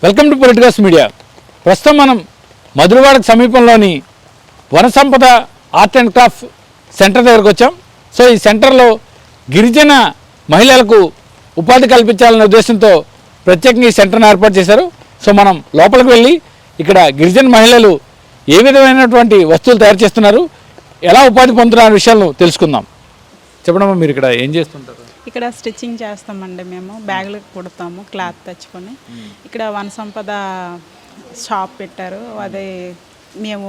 Welcome to politicals media. ప్రస్తుతం మనం మధురవాడకు సమీపంలోని వన సంపద ఆర్ట్ అండ్ క్రాఫ్ట్ సెంటర్ దగ్గరకు వచ్చాం. సో ఈ సెంటర్లో గిరిజన మహిళలకు ఉపాధి కల్పించాలనే ఉద్దేశంతో ప్రత్యేకంగా ఈ సెంటర్ని ఏర్పాటు చేశారు. సో మనం లోపలికి వెళ్ళి ఇక్కడ గిరిజన మహిళలు ఏ విధమైనటువంటి వస్తువులు తయారు చేస్తున్నారు, ఎలా ఉపాధి పొందుతున్న విషయాలను తెలుసుకుందాం. చెప్పడమ్మా, మీరు ఇక్కడ ఏం చేస్తుంటారు? ఇక్కడ స్టిచ్చింగ్ చేస్తామండి. మేము బ్యాగులు కుడతాము, క్లాత్ తెచ్చుకొని. ఇక్కడ వన సంపద షాప్ పెట్టారు. అదే మేము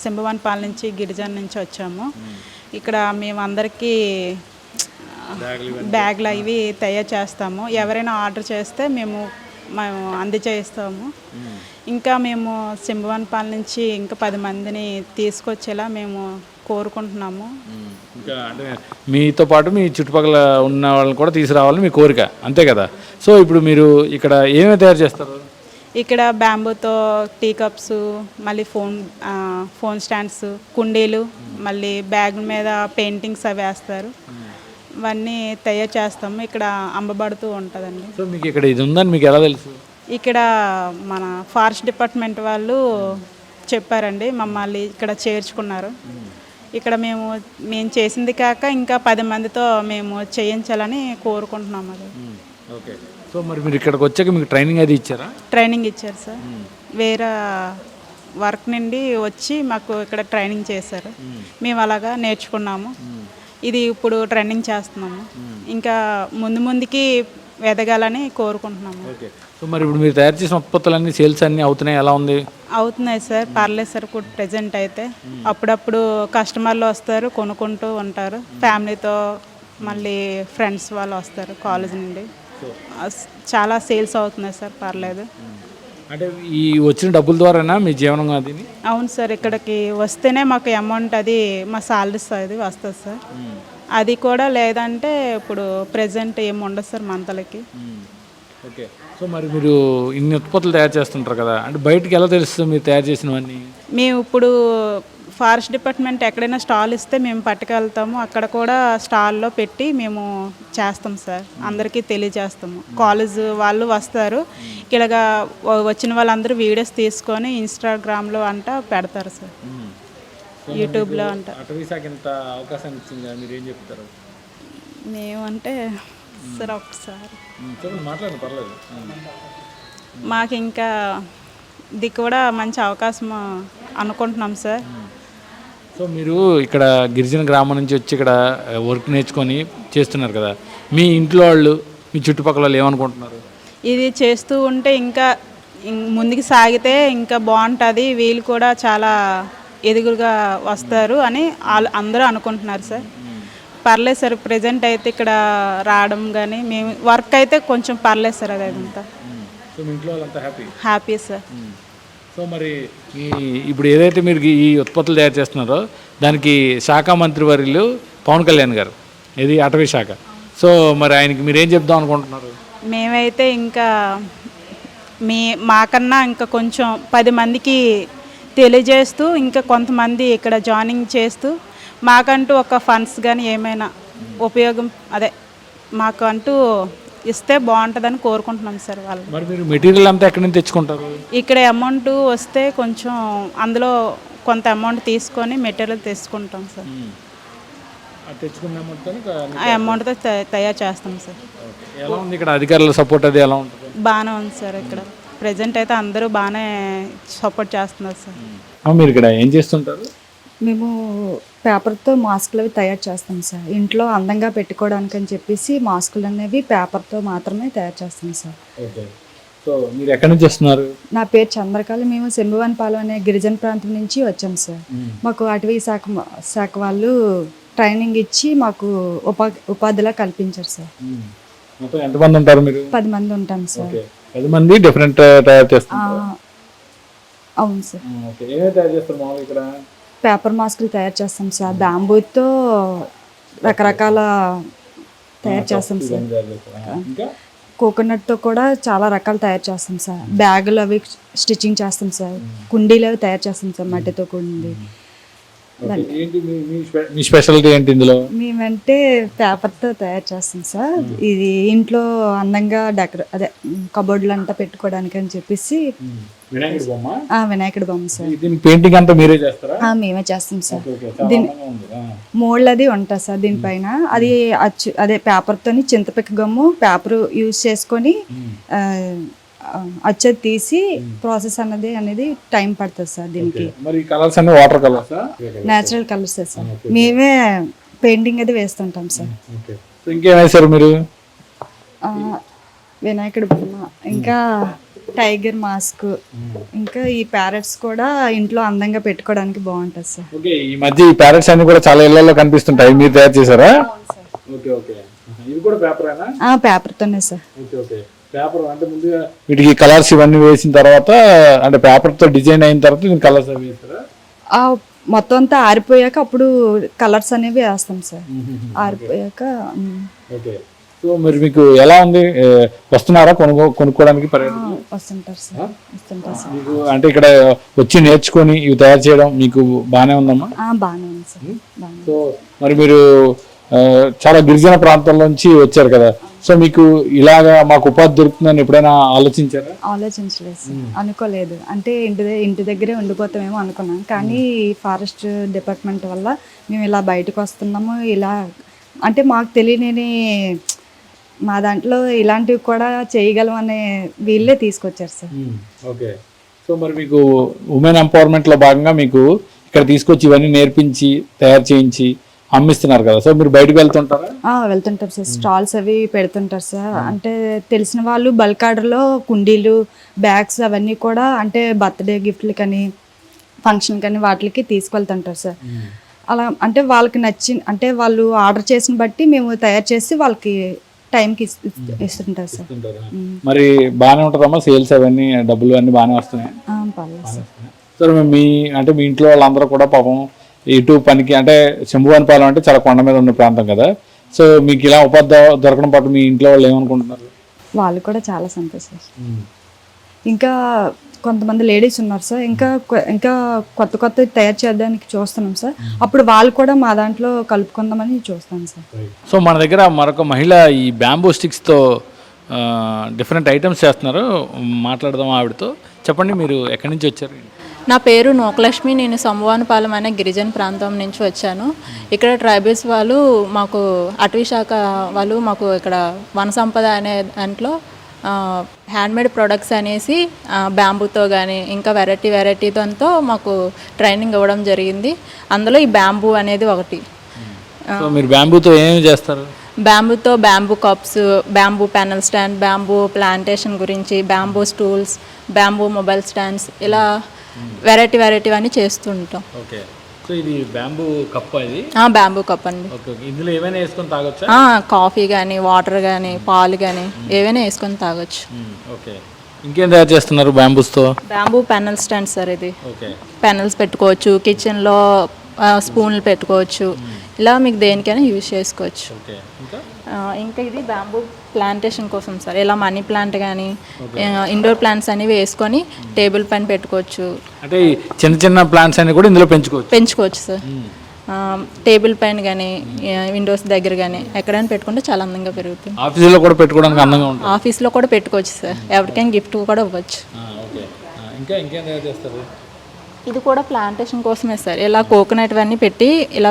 సింబవనపాల నుంచి గిరిజన నుంచి వచ్చాము. ఇక్కడ మేము అందరికీ బ్యాగులు అవి తయారు చేస్తాము. ఎవరైనా ఆర్డర్ చేస్తే మేము అందజేస్తాము. ఇంకా మేము సింబవనపాల నుంచి ఇంకా 10 మందిని తీసుకొచ్చేలా మేము కోరుకుంటున్నాము. ఇంకా అంటే మీతో పాటు మీ చుట్టుపక్కల ఉన్న వాళ్ళని కూడా తీసుకురావాలని మీ కోరిక, అంతే కదా? సో ఇప్పుడు మీరు ఇక్కడ ఏమేమి తయారు చేస్తారు? ఇక్కడ బ్యాంబూతో టీ కప్స్, మళ్ళీ ఫోన్ స్టాండ్స్, కుండీలు, మళ్ళీ బ్యాగ్ మీద పెయింటింగ్స్ అవి వేస్తారు. ఇవన్నీ తయారు చేస్తాము. ఇక్కడ అమ్మబడుతూ ఉంటుందండి. సో మీకు ఇక్కడ ఇది ఉందని మీకు ఎలా తెలుసు? ఇక్కడ మన ఫారెస్ట్ డిపార్ట్మెంట్ వాళ్ళు చెప్పారండి, మమ్మల్ని ఇక్కడ చేర్చుకున్నారు. ఇక్కడ మేము చేసింది కాక ఇంకా 10 మందితో మేము చేయించాలని కోరుకుంటున్నాము. అది ఓకే. సో మరి మీరు ఇక్కడికి వచ్చాక మీకు ట్రైనింగ్ అది ఇచ్చారా? ట్రైనింగ్ ఇచ్చారు సార్. వేరే వర్క్ నుండి వచ్చి మాకు ఇక్కడ ట్రైనింగ్ చేశారు. మేము అలాగా నేర్చుకున్నాము. ఇది ఇప్పుడు ట్రైనింగ్ చేస్తున్నాము. ఇంకా ముందుకి ఎదగాలని కోరుకుంటున్నాము. ఓకే. సో మరి ఇప్పుడు మీరు తయారు చేసిన ఉత్పత్తులన్నీ సేల్స్ అన్నీ అవుతున్నాయి, ఎలా ఉంది? అవుతున్నాయి సార్, పర్లేదు సార్. ఇప్పుడు ప్రజెంట్ అయితే అప్పుడప్పుడు కస్టమర్లు వస్తారు, కొనుక్కుంటూ ఉంటారు. ఫ్యామిలీతో మళ్ళీ ఫ్రెండ్స్ వాళ్ళు వస్తారు కాలేజ్ నుండి. చాలా సేల్స్ అవుతున్నాయి సార్, పర్లేదు. అంటే ఈ వచ్చిన డబ్బుల ద్వారానా మీ జీవనం అది? అవును సార్, ఇక్కడికి వస్తేనే మాకు అమౌంట్ అది మా సాలరీస్ అది వస్తుంది సార్. అది కూడా లేదంటే ఇప్పుడు ప్రజెంట్ ఏమి ఉండదు సార్ మంత్లకి. ఓకే. సో మరి మీరు ఇన్ని ఉత్పత్తులు తయారు చేస్తుంటారు కదా, అంటే బయటికి ఎలా తెలుస్తుంది మీరు తయారు చేసినవన్నీ? మేము ఇప్పుడు ఫారెస్ట్ డిపార్ట్మెంట్ ఎక్కడైనా స్టాల్ ఇస్తే మేము పట్టుకెళ్తాము. అక్కడ కూడా స్టాల్లో పెట్టి మేము చేస్తాం సార్, అందరికీ తెలియజేస్తాము. కాలేజ్ వాళ్ళు వస్తారు, ఇలాగా వచ్చిన వాళ్ళందరూ వీడియోస్ తీసుకొని ఇన్స్టాగ్రామ్లో అంట పెడతారు సార్, యూట్యూబ్లో అంట. అవకాశం ఇచ్చింది, మీరు ఏం చెప్తారు? మేమంటే సార్ ఒకసారి మాట్లాడండి, పర్లేదు. మాకు ఇంకా ఇది కూడా మంచి అవకాశం అనుకుంటున్నాం సార్. సో మీరు ఇక్కడ గిరిజన గ్రామం నుంచి వచ్చి ఇక్కడ వర్క్ నేర్చుకొని చేస్తున్నారు కదా, మీ ఇంట్లో వాళ్ళు మీ చుట్టుపక్కల వాళ్ళు ఏమనుకుంటున్నారు? ఇది చేస్తూ ఉంటే ఇంకా ముందుకు సాగితే ఇంకా బాగుంటుంది, వీళ్ళు కూడా చాలా ఎదుగుగా వస్తారు అని అందరూ అనుకుంటున్నారు సార్. పర్లేదు సార్, ప్రజెంట్ అయితే ఇక్కడ రావడం కానీ మేము వర్క్ అయితే కొంచెం పర్లేదు సార్. అదంతా హ్యాపీ సార్. సో మరి ఇప్పుడు ఏదైతే మీరు ఈ ఉత్పత్తులు తయారు చేస్తున్నారో దానికి శాఖ మంత్రి వర్యులు పవన్ కళ్యాణ్ గారు, ఇది అటవీ శాఖ. సో మరి ఆయనకి మీరు ఏం చెప్దాం అనుకుంటున్నారు? మేమైతే ఇంకా మాకన్నా ఇంకా కొంచెం 10 మందికి తెలియజేస్తూ ఇంకా కొంతమంది ఇక్కడ జాయినింగ్ చేస్తూ మాకంటూ ఒక ఫండ్స్ కానీ ఏమైనా ఉపయోగం మాకు అంటూ ఇస్తే బాగుంటుందని కోరుకుంటున్నాం సార్. వాళ్ళు మరి మీరు మెటీరియల్ అంతా ఎక్కడి నుంచి తెచ్చుకుంటారు? ఇక్కడ అమౌంట్ వస్తే కొంచెం అందులో కొంత అమౌంట్ తీసుకొని మెటీరియల్ తెచ్చుకుంటాం సార్. ఆ అమౌంట్తో తయారు చేస్తాం సార్. ఎలా ఉంది ఇక్కడ అధికారుల సపోర్ట్ అది ఎలా ఉంటుంది? బాగానే ఉంది సార్. ఇక్కడ ప్రజెంట్ అయితే అందరూ బాగానే సపోర్ట్ చేస్తున్నారు సార్. మీరు ఇక్కడ ఏం చేస్తుంటారు? మేము పేపర్తో మాస్కులు అవి తయారు చేస్తాం సార్. ఇంట్లో అందంగా పెట్టుకోవడానికి అని చెప్పేసి మాస్కులు అనేవి పేపర్తో మాత్రమే తయారు చేస్తాం సార్. సో మీరు ఎక్కడి నుంచి వస్తున్నారు? నా పేరు చంద్రకళ. మేము సింబవనపాలెం అనే గిరిజన ప్రాంతం నుంచి వచ్చాం సార్. మాకు అటవీ శాఖ వాళ్ళు ట్రైనింగ్ ఇచ్చి మాకు ఉపాధిలా కల్పించారు సార్. ఎంతమంది ఉంటారు మీరు? 10 మంది ఉంటాం సార్. 10 మంది డిఫరెంట్ తయారు చేస్తారు? అవును సార్. ఏమేమి తయారు చేస్తారు మామూలుగా ఇక్కడ? పేపర్ మాస్కులు తయారు చేస్తాం సార్. బ్యాంబూతో రకరకాల తయారు చేస్తాం సార్. కోకోనట్తో కూడా చాలా రకాలు తయారు చేస్తాం సార్. బ్యాగులు అవి స్టిచ్చింగ్ చేస్తాం సార్. కుండీలు అవి తయారు చేస్తాం సార్, మట్టితో కుండి. ఏంటి మీ స్పెషాలిటీ ఏంటి ఇందులో? మేమంటే పేపర్తో తయారు చేస్తాం సార్. ఇది ఇంట్లో అందంగా కబోర్డులు అంతా పెట్టుకోవడానికి అని చెప్పేసి వినాయకుడి బొమ్మ. వినాయకుడి బొమ్మ సార్. దీని పెయింటింగ్ అంతా మీరే చేస్తారా? మేమే చేస్తాం సార్. దీని మోల్డ్ అది ఉంటుంది సార్ దీనిపైన. అది అదే పేపర్తోని చింతపిక్క గమ్ము పేపర్ యూజ్ చేసుకొని అచ్చది తీసి ప్రాసెస్ అనేది టైం పడుతుంది సార్ దీనికి. మరి కలర్స్ అన్ని water colours, natural colours sir. మేమే పెయింటింగ్ అది వేస్తుంటాం సార్. ఇంకేం వేశారు మీరు? వినాయకుడి బొమ్మ, ఇంకా టైగర్ మాస్క్, ఇంకా ఈ ప్యారెట్స్ కూడా ఇంట్లో అందంగా పెట్టుకోవడానికి బాగుంటుంది సార్. ఓకే, ఈ మధ్య ఈ ప్యారెట్స్ అన్ని కూడా చాలా ఇళ్లలో కనిపిస్తుంటాయి. మీరు తయారు చేశారా? ఓకే ఓకే, ఇది కూడా పేపరేనా? పేపర్తోనే సార్. ఓకే ఓకే, పేపర్ అంటే ముందుగా వీటికి కలర్స్ ఇవన్నీ వేసిన తర్వాత, అంటే పేపర్ తో డిజైన్ అయిన తర్వాత దీని కలర్స్ అవి వేస్తారా? మొత్తం అంతా ఆరిపోయాక అప్పుడు కలర్స్ అనేవి వేస్తాం సార్. ఆరిపోయాక. ఓకే, సో మరి మీకు ఎలా ఉంది? వస్తున్నారా కొనుక్కోవడానికి? వస్తుంటారు సార్, వస్తుంటారు సార్. మీకు అంటే ఇక్కడ వచ్చి నేర్చుకొని ఇవి తయారు చేయడం మీకు బాగానే ఉందమ్మా? బాగానే ఉంది సార్, బాగానే. సో మరి మీరు చాలా గిరిజన ప్రాంతం నుంచి వచ్చారు కదా, సో మీకు ఇలాగా మాకు ఉపాధి దొరుకుతుందని ఎప్పుడైనా ఆలోచించారా? ఆలోచించలేదు సార్, అనుకోలేదు. అంటే ఇంటి దగ్గరే ఉండిపోతామేమో అనుకున్నాం, కానీ ఫారెస్ట్ డిపార్ట్మెంట్ వల్ల మేము ఇలా బయటకు వస్తున్నాము. ఇలా అంటే మాకు తెలియని మా దాంట్లో ఇలాంటివి కూడా చేయగలం అనే వీళ్ళే తీసుకొచ్చారు సార్. ఓకే, సో మరి మీకు ఉమెన్ ఎంపవర్మెంట్లో భాగంగా మీకు ఇక్కడ తీసుకొచ్చి ఇవన్నీ నేర్పించి తయారు చేయించి అమ్మిస్తున్నారు కదా, సో మీరు బయటకు వెళ్తుంటారా? వెళ్తుంటారు సార్, స్టాల్స్ అవి పెడుతుంటారు సార్. అంటే తెలిసిన వాళ్ళు బల్క్ ఆర్డర్లో కుండీలు, బ్యాగ్స్ అవన్నీ కూడా అంటే బర్త్డే గిఫ్ట్లు కానీ ఫంక్షన్ కానీ వాటికి తీసుకెళ్తుంటారు సార్. అలా అంటే వాళ్ళకి అంటే వాళ్ళు ఆర్డర్ చేసిన బట్టి మేము తయారు చేసి వాళ్ళకి టైంకి ఇస్తుంటారు సార్. మరి బాగానే ఉంటుందమ్మా సేల్స్ అవన్నీ, డబ్బులు అన్నీ బాగానే వస్తున్నాయి? పర్లేదు సార్. సరే, మీ అంటే మీ ఇంట్లో వాళ్ళందరూ కూడా పాపం ఇటు పనికి, అంటే శంభువానిపాలెం అంటే చాలా కొండ మీద ఉన్న ప్రాంతం కదా, సో మీకు ఇలా ఉపాధి దొరకడం పట్ల మీ ఇంట్లో వాళ్ళు ఏమనుకుంటున్నారు? వాళ్ళు కూడా చాలా సంతోషం. ఇంకా కొంతమంది లేడీస్ ఉన్నారు సార్, ఇంకా కొత్త తయారు చేయడానికి చూస్తున్నాం సార్. అప్పుడు వాళ్ళు కూడా మా దాంట్లో కలుపుకుందామని చూస్తాం సార్. సో మన దగ్గర మరొక మహిళ ఈ బ్యాంబూ స్టిక్స్తో డిఫరెంట్ ఐటమ్స్ చేస్తున్నారు. మాట్లాడదాం ఆవిడతో. చెప్పండి, మీరు ఎక్కడి నుంచి వచ్చారు? నా పేరు నోకలక్ష్మి. నేను సంభవానపాలెం అనే గిరిజన ప్రాంతం నుంచి వచ్చాను. ఇక్కడ ట్రైబల్స్ వాళ్ళు మాకు అటవీ శాఖ వాళ్ళు మాకు ఇక్కడ వన సంపద అనే దాంట్లో హ్యాండ్మేడ్ ప్రొడక్ట్స్ అనేసి బ్యాంబూతో కానీ ఇంకా వెరైటీతో మాకు ట్రైనింగ్ ఇవ్వడం జరిగింది. అందులో ఈ బ్యాంబూ అనేది ఒకటి. మీరు బ్యాంబూతో ఏమేమి చేస్తారు? బ్యాంబూతో bamboo cups, bamboo panel stand, bamboo plantation గురించి, bamboo stools, bamboo mobile stands, ఇలా వెరైటీ అన్నీ చేస్తుంటాం. ఓకే, సో ఇది బ్యాంబూ కప్? ఇది బ్యాంబూ కప్ అండి. ఇందులో ఏమైనా వేసుకొని తాగొచ్చా? కాఫీ కానీ, వాటర్ కానీ, పాలు కానీ ఏవైనా వేసుకొని తాగొచ్చు. ఓకే, ఇంకేం తయారు చేస్తున్నారు బ్యాంబూస్తో? Bamboo panel stand sir. ఇది ప్యానల్స్ పెట్టుకోవచ్చు, కిచెన్లో స్పూన్లు పెట్టుకోవచ్చు, ఇలా మీకు దేనికైనా యూజ్ చేసుకోవచ్చు. ఇంకా ఇది బ్యాంబూ ప్లాంటేషన్ కోసం సార్. ఇలా మనీ ప్లాంట్ కానీ ఇండోర్ ప్లాంట్స్ అనేవి వేసుకొని టేబుల్ పైన పెట్టుకోవచ్చు. అంటే చిన్న ప్లాంట్స్ అన్ని కూడా ఇందులో పెంచుకోవచ్చు సార్. టేబుల్ పైన కానీ విండోస్ దగ్గర కానీ ఎక్కడైనా పెట్టుకుంటే చాలా అందంగా పెరుగుతుంది. ఆఫీస్లో కూడా పెట్టుకోవడానికి అందంగా ఉంటుంది. ఆఫీస్లో కూడా పెట్టుకోవచ్చు సార్, ఎవరికైనా గిఫ్ట్ కూడా ఇవ్వచ్చు. ఇంకేం తయారు చేస్తారు? ఇది కూడా ప్లాంటేషన్ కోసమే సార్. ఇలా కోకోనట్ అన్నీ పెట్టి ఇలా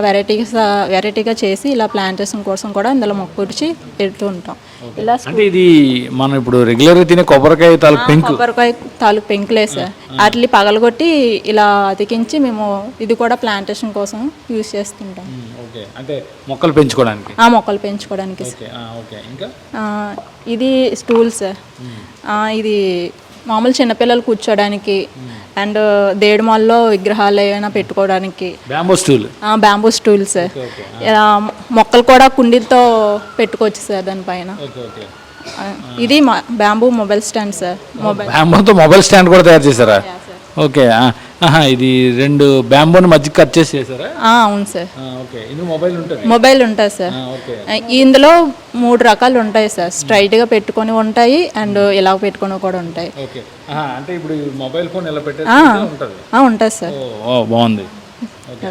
వెరైటీగా చేసి ఇలా ప్లాంటేషన్ కోసం కూడా ఇందులో మొక్కుడిచి పెడుతూ ఉంటాం. ఇలా అంటే ఇది మనం ఇప్పుడు రెగ్యులర్గా తినే కొబ్బరికాయ తాలూకు పెంకులే సార్. వాటిని పగలగొట్టి ఇలా అతికించి మేము ఇది కూడా ప్లాంటేషన్ కోసం యూజ్ చేస్తుంటాం. అంటే మొక్కలు పెంచుకోవడానికి? మొక్కలు పెంచుకోవడానికి. ఇది స్టూల్ సార్. ఇది మామూలు చిన్నపిల్లలు కూర్చోడానికి అండ్ దేడుమాల్లో విగ్రహాలు ఏమైనా పెట్టుకోవడానికి బ్యాంబూ స్టూల్ సార్. మొక్కలు కూడా కుండీలతో పెట్టుకోవచ్చు సార్ దానిపైన. ఇది bamboo mobile stand sir. Mobile stand కూడా తయారు చేశారా? ఓకే, ఇది 2 బ్యాంబూని మధ్య కట్ చేసి చేశారా? అవును సార్. మొబైల్ ఉంటుంది సార్. ఇందులో 3 రకాలు ఉంటాయి సార్. స్ట్రైట్గా పెట్టుకొని ఉంటాయి అండ్ ఇలా పెట్టుకొని కూడా ఉంటాయి. అంటే ఇప్పుడు మొబైల్ ఫోన్ ఇలా ఉంటుంది సార్. బాగుంది.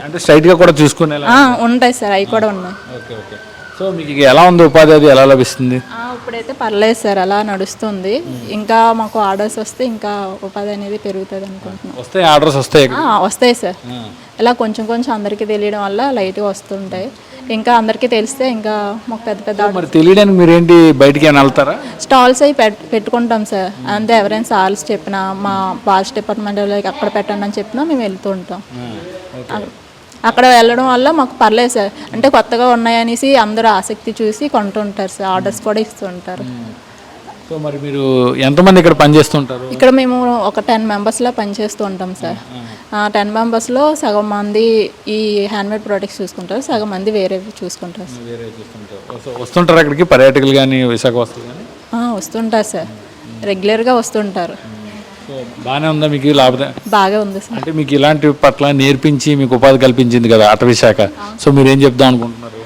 అంటే స్ట్రైట్గా కూడా చూసుకునేలా. ఉంటాయి సార్, అవి కూడా ఉన్నాయి. Okay okay. సో మీకు ఎలా ఉంది ఉపాధి, అది ఎలా లభిస్తుంది? ఇప్పుడైతే పర్లేదు సార్, అలా నడుస్తుంది. ఇంకా మాకు ఆర్డర్స్ వస్తే ఇంకా ఉపాధి అనేది పెరుగుతుంది అనుకుంటున్నాం. వస్తాయి ఆర్డర్స్ వస్తాయి? వస్తాయి సార్. ఇలా కొంచెం కొంచెం అందరికీ తెలియడం వల్ల లైట్గా వస్తుంటాయి. ఇంకా అందరికీ తెలిస్తే ఇంకా మాకు పెద్ద పెద్ద మరి తెలియడానికి మీరేంటి బయటికి ఏమైనా వెళ్తారా? స్టాల్స్ అవి పెట్టుకుంటాం సార్. అంతే, ఎవరైనా సార్స్ చెప్పినా, మా ఫారెస్ట్ డిపార్ట్మెంట్ అక్కడ పెట్టండి అని చెప్పినా మేము వెళ్తూ ఉంటాం. అక్కడ వెళ్ళడం వల్ల మాకు పర్లేదు సార్. అంటే కొత్తగా ఉన్నాయనేసి అందరూ ఆసక్తి చూసి కొంటుంటారు సార్, ఆర్డర్స్ కూడా ఇస్తుంటారు. సో మరి మీరు ఎంతమంది ఇక్కడ పనిచేస్తుంటారు? ఇక్కడ మేము ఒక 10 మెంబర్స్లో పనిచేస్తూ ఉంటాం సార్. 10 మెంబర్స్లో సగం మంది ఈ హ్యాండ్మేడ్ ప్రోడక్ట్స్ చూసుకుంటారు, సగం మంది వేరే చూసుకుంటారు సార్. వస్తుంటారు అక్కడికి పర్యాటకులు కానీ, విశాఖ వస్తువులు కానీ? వస్తుంటారు సార్, రెగ్యులర్గా వస్తుంటారు. సో బాగానే ఉందా మీకు లాభం? బాగా ఉంది సార్. అంటే మీకు ఇలాంటి పట్ల నేర్పించి మీకు ఉపాధి కల్పించింది కదా అటవీ శాఖ. సో మీరు ఏం చెప్దాం అనుకుంటున్నారు?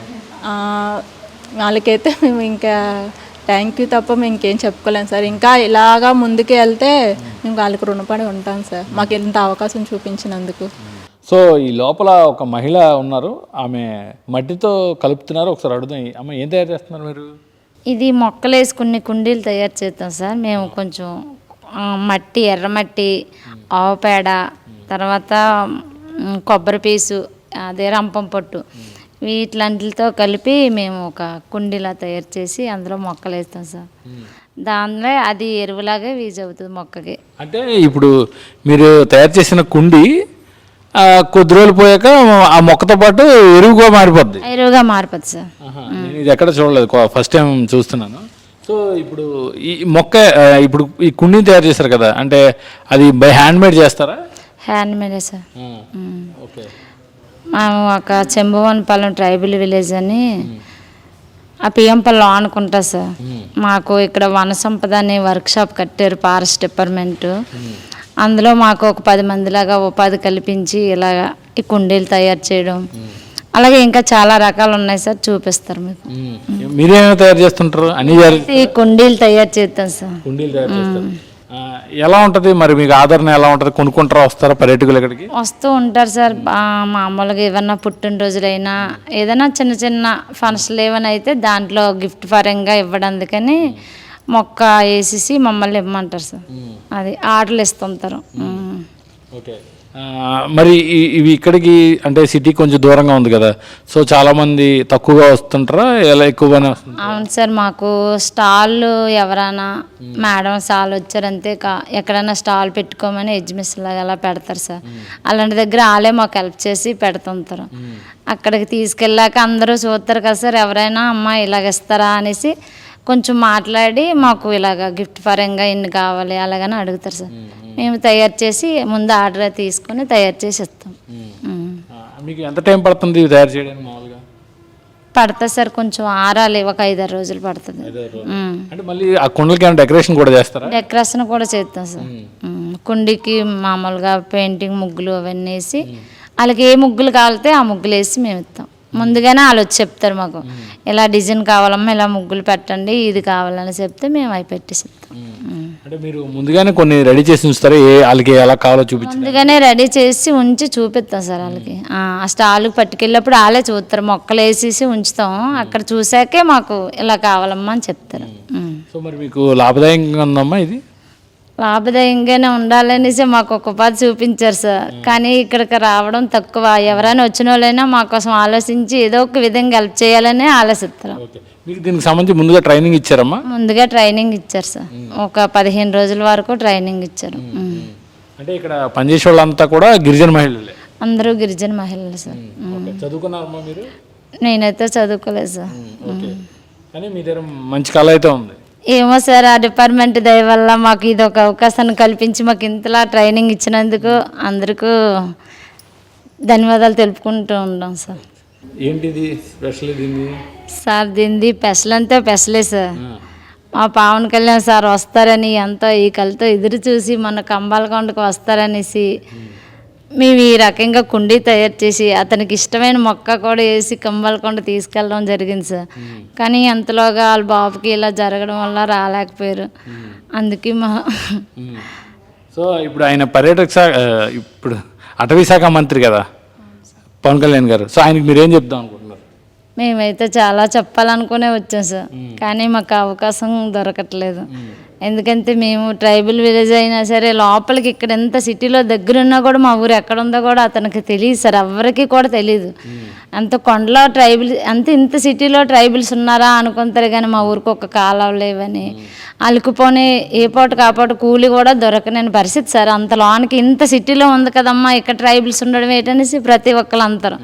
వాళ్ళకైతే మేము ఇంకా థ్యాంక్ యూ తప్ప మేము ఇంకేం చెప్పుకోలేము సార్. ఇంకా ఇలాగా ముందుకు వెళ్తే మేము వాళ్ళకి రుణపడి ఉంటాం సార్, మాకు ఇంత అవకాశం చూపించినందుకు. సో ఈ లోపల ఒక మహిళ ఉన్నారు, ఆమె మట్టితో కలుపుతున్నారు. ఒకసారి అడుగుదాం, అమ్మ ఏం తయారు చేస్తున్నారు మీరు? ఇది మొక్కలు వేసుకుని కుండీలు తయారు చేస్తాం సార్. మేము కొంచెం మట్టి, ఎర్రమట్టి, ఆవుపేడ, తర్వాత కొబ్బరి పీసు, అదే రంపం పొట్టు, వీటిలాంటితో కలిపి మేము ఒక కుండీలా తయారు చేసి అందులో మొక్కలు వేస్తాం సార్. దానిలో అది ఎరువులాగా యూజ్ అవుతుంది మొక్కకి. అంటే ఇప్పుడు మీరు తయారు చేసిన కుండి కొద్ది రోజులు పోయాక ఆ మొక్కతో పాటు ఎరువుగా మారిపోద్ది? ఎరువుగా మారిపోద్ది సార్. నేను ఇది ఎక్కడ చూడలేదు, ఫస్ట్ టైం చూస్తున్నాను. సో ఇప్పుడు ఈ మొక్క, ఇప్పుడు ఈ కుండీని తయారు చేస్తారు కదా, అంటే అది బై హ్యాండ్ మేడ్ చేస్తారా? హ్యాండ్ మేడే సార్. ఓకే. మేము ఒక చెంబువనపాలెం ట్రైబల్ విలేజ్ అని ఆ పిఎంపల్లిలో ఆనుకుంటా సార్. మాకు ఇక్కడ వన సంపద అనే వర్క్షాప్ కట్టారు ఫారెస్ట్ డిపార్ట్మెంట్. అందులో మాకు ఒక 10 మందిలాగా ఉపాధి కల్పించి ఇలాగ ఈ కుండీలు తయారు చేయడం, అలాగే ఇంకా చాలా రకాలు ఉన్నాయి సార్, చూపిస్తారు మీకు. మీరేమైనా తయారు చేస్తుంటారు? అన్ని ఈ కుండీలు తయారు చేస్తాం సార్. కుండీలు తయారు చేస్తారు. ఎలా ఉంటుంది మరి మీకు ఆదరణ ఎలా ఉంటుంది? కొనుక్కుంటారా, వస్తారా పర్యాటకులు ఇక్కడికి? వస్తూ ఉంటారు సార్. మామూలుగా ఏమన్నా పుట్టినరోజులైనా, ఏదైనా చిన్న చిన్న ఫంక్షన్లు ఏమైనా అయితే దాంట్లో గిఫ్ట్ పరంగా ఇవ్వడానికని మొక్క వేసేసి మమ్మల్ని ఇవ్వమంటారు సార్. అది ఆర్డర్లు ఇస్తుంటారు. ఓకే. మరి ఇవి ఇక్కడికి అంటే సిటీ కొంచెం దూరంగా ఉంది కదా, సో చాలామంది తక్కువగా వస్తుంటారా, ఎలా ఎక్కువగానే వస్తుంది? అవును సార్, మాకు స్టాల్ ఎవరైనా మేడం స్టాల్ వచ్చారంతే, ఎక్కడైనా స్టాల్ పెట్టుకోమని ఎగ్జిబిషన్ లాగా అలా పెడతారు సార్. అలాంటి దగ్గర వాళ్ళే మాకు హెల్ప్ చేసి పెడుతుంటారు. అక్కడికి తీసుకెళ్ళాక అందరూ చూస్తారు కదా సార్, ఎవరైనా అమ్మ ఇలాగ ఇస్తారా అనేసి కొంచెం మాట్లాడి మాకు ఇలాగ గిఫ్ట్ పరంగా ఇన్ని కావాలి అలాగని అడుగుతారు సార్. మేము తయారు చేసి ముందు ఆర్డర్ తీసుకొని తయారు చేసి ఇస్తాం. మీకు ఎంత టైం పడుతుంది ఇవి తయారు చేయడానికి? మామూలుగా పడుతుంది సార్, కొంచెం ఆరాలి, ఒక 5-6 రోజులు పడుతుంది. అంటే మళ్ళీ ఆ కుండలకి ఏమైనా డెకరేషన్ కూడా చేస్తారా? డెకరేషన్ కూడా చేస్తాం సార్. కుండీకి మామూలుగా పెయింటింగ్ ముగ్గులు అవన్నీ వేసి, వాళ్ళకి ఏ ముగ్గులు కావాలితే ఆ ముగ్గులు వేసి మేము ఇస్తాం. ముందుగానే వాళ్ళు వచ్చి చెప్తారు మాకు, ఇలా డిజైన్ కావాలమ్మా, ఇలా ముగ్గులు పెట్టండి, ఇది కావాలని చెప్తే మేము అవి పెట్టేసి ఇస్తాం. అంటే మీరు ముందుగానే కొన్ని రెడీ చేసి ఉంచుతారా, వాళ్ళకి ఎలా కావాలో చూపించి? ముందుగానే రెడీ చేసి ఉంచి చూపిస్తాం సార్ వాళ్ళకి. ఆ స్టాల్కి పట్టుకెళ్ళినప్పుడు వాళ్ళే చూస్తారు, మొక్కలు వేసేసి ఉంచుతాం. అక్కడ చూసాకే మాకు ఇలా కావాలమ్మా అని చెప్తారు. సో మరి మీకు లాభదాయకంగా ఉందమ్మా ఇది? లాభదాయంగానే ఉండాలనేసి మాకు ఒక ఉపాధి చూపించారు సార్. కానీ ఇక్కడికి రావడం తక్కువ. ఎవరైనా వచ్చిన వాళ్ళైనా మా కోసం ఆలోచించి ఏదో ఒక విధంగా హెల్ప్ చేయాలని ఆలోచిస్తారు. మీకు దీనికి సంబంధించి ముందుగా ట్రైనింగ్ ఇచ్చారమ్మా? ముందుగా ట్రైనింగ్ ఇచ్చారు సార్, ఒక 15 రోజుల వరకు ట్రైనింగ్ ఇచ్చారు. అంటే ఇక్కడ పనిచేసే వాళ్ళంతా కూడా గిరిజన మహిళలే? అందరూ గిరిజన మహిళలు సార్. చదువుకున్నారమ్మా మీరు? నేనైతే చదువుకోలేదు సార్. కానీ మీ దగ్గర మంచి కళ అయితే ఉంది. ఏమో సార్, ఆ డిపార్ట్మెంట్ దయ వల్ల మాకు ఇది ఒక అవకాశాన్ని కల్పించి మాకు ఇంతలా ట్రైనింగ్ ఇచ్చినందుకు అందరికీ ధన్యవాదాలు తెలుపుకుంటూ ఉంటాం సార్. ఏంటిది స్పెషల్ దీన్ని? సార్ దీనిది స్పెషల్ అంటే స్పెషలే సార్. మా పవన్ కళ్యాణ్ సార్ వస్తారని ఎంతో ఈ కళతో ఎదురు చూసి మన కంబాలకొండకు వస్తారనేసి మేము ఈ రకంగా కుండీ తయారు చేసి అతనికి ఇష్టమైన మొక్క కూడా వేసి కంబాలకొండ తీసుకెళ్ళడం జరిగింది సార్. కానీ అంతలోగా వాళ్ళ బాబుకి ఇలా జరగడం వల్ల రాలేకపోయారు. అందుకే సో ఇప్పుడు ఆయన పర్యాటక శాఖ, ఇప్పుడు అటవీ శాఖ మంత్రి కదా, పవన్ కళ్యాణ్ గారు. సో ఆయనకి మీరు ఏం చెప్దాం అనుకుంటున్నారు? మేమైతే చాలా చెప్పాలనుకునే వచ్చాం సార్, కానీ మాకు అవకాశం దొరకట్లేదు. ఎందుకంటే మేము ట్రైబల్ విలేజ్ అయినా సరే లోపలికి ఇక్కడ ఎంత సిటీలో దగ్గరున్నా కూడా మా ఊరు ఎక్కడ ఉందో కూడా అతనికి తెలియదు సార్, ఎవరికి కూడా తెలియదు. అంత కొండలో ట్రైబల్ ఇంత సిటీలో ట్రైబల్స్ ఉన్నారా అనుకుంటారు, కానీ మా ఊరికి ఒక కాలువ లేవని అలుకుపోని ఏ పూట కాపాటు కూలి కూడా దొరకలేని పరిస్థితి సార్. అంత లోనికి ఇంత సిటీలో ఉంది కదమ్మా ఇక్కడ ట్రైబల్స్ ఉండడం ఏంటనేసి ప్రతి ఒక్కరు అంటారు.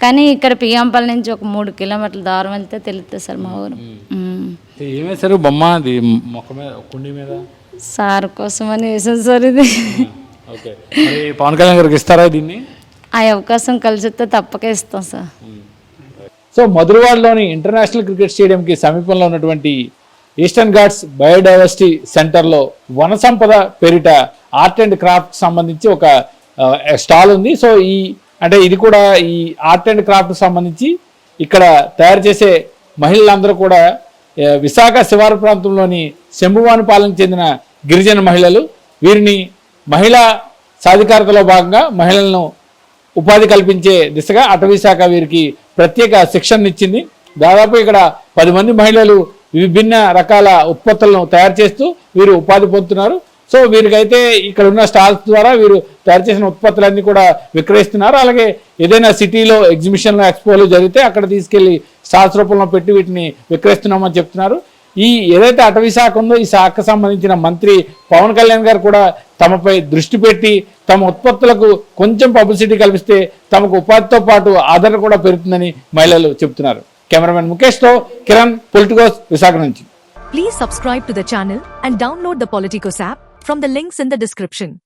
కానీ ఇక్కడ పిఎంపల్లి నుంచి ఒక 3 కిలోమీటర్ల దూరం వెళ్తే తెలుస్తుంది సార్ మా ఊరు. ఏమేశారు బొమ్మ అది మొక్క మీద కుండీ మీద? సార్ కోసం అని వేసాం సార్ ఇది. ఓకే, మరి పవన్ కళ్యాణ్ గారికి ఇస్తారా దీన్ని? ఆ అవకాశం కలిసితే తప్పక ఇస్తాం సార్. సో మధురవాడలోని ఇంటర్నేషనల్ క్రికెట్ స్టేడియంకి సమీపంలో ఉన్నటువంటి ఈస్టర్న్ ఘాట్స్ బయోడైవర్సిటీ సెంటర్లో వన సంపద పేరిట ఆర్ట్ అండ్ క్రాఫ్ట్ సంబంధించి ఒక స్టాల్ ఉంది. సో ఇది కూడా ఈ ఆర్ట్ అండ్ క్రాఫ్ట్ సంబంధించి ఇక్కడ తయారు చేసే మహిళలందరూ కూడా విశాఖ శివారు ప్రాంతంలోని శంభువానిపాలెంకు చెందిన గిరిజన మహిళలు. వీరిని మహిళా సాధికారతలో భాగంగా మహిళలను ఉపాధి కల్పించే దిశగా అటవీ శాఖ వీరికి ప్రత్యేక శిక్షణ ఇచ్చింది. దాదాపు ఇక్కడ 10 మంది మహిళలు విభిన్న రకాల ఉత్పత్తులను తయారు చేస్తూ వీరు ఉపాధి పొందుతున్నారు. సో వీరికైతే ఇక్కడ ఉన్న స్టాల్స్ ద్వారా వీరు తయారు చేసిన ఉత్పత్తులన్నీ కూడా విక్రయిస్తున్నారు. అలాగే ఏదైనా సిటీలో ఎగ్జిబిషన్లో ఎక్స్పోలు జరిగితే అక్కడ తీసుకెళ్లి స్టాల్స్ రూపంలో పెట్టి వీటిని విక్రయిస్తున్నామని చెప్తున్నారు. ఏదైతే అటవీ శాఖ ఉందో ఈ శాఖకు సంబంధించిన మంత్రి పవన్ కళ్యాణ్ గారు కూడా తమపై దృష్టి పెట్టి తమ ఉత్పత్తులకు కొంచెం పబ్లిసిటీ కల్పిస్తే తమకు ఉపాధితో పాటు ఆదరణ కూడా పెరుగుతుందని మహిళలు చెప్తున్నారు. కెమెరామెన్ ముఖేష్తో కిరణ్, పొలిటికోస్, విశాఖ నుంచి. Please subscribe to the channel and download the Politicos app from the links in the description.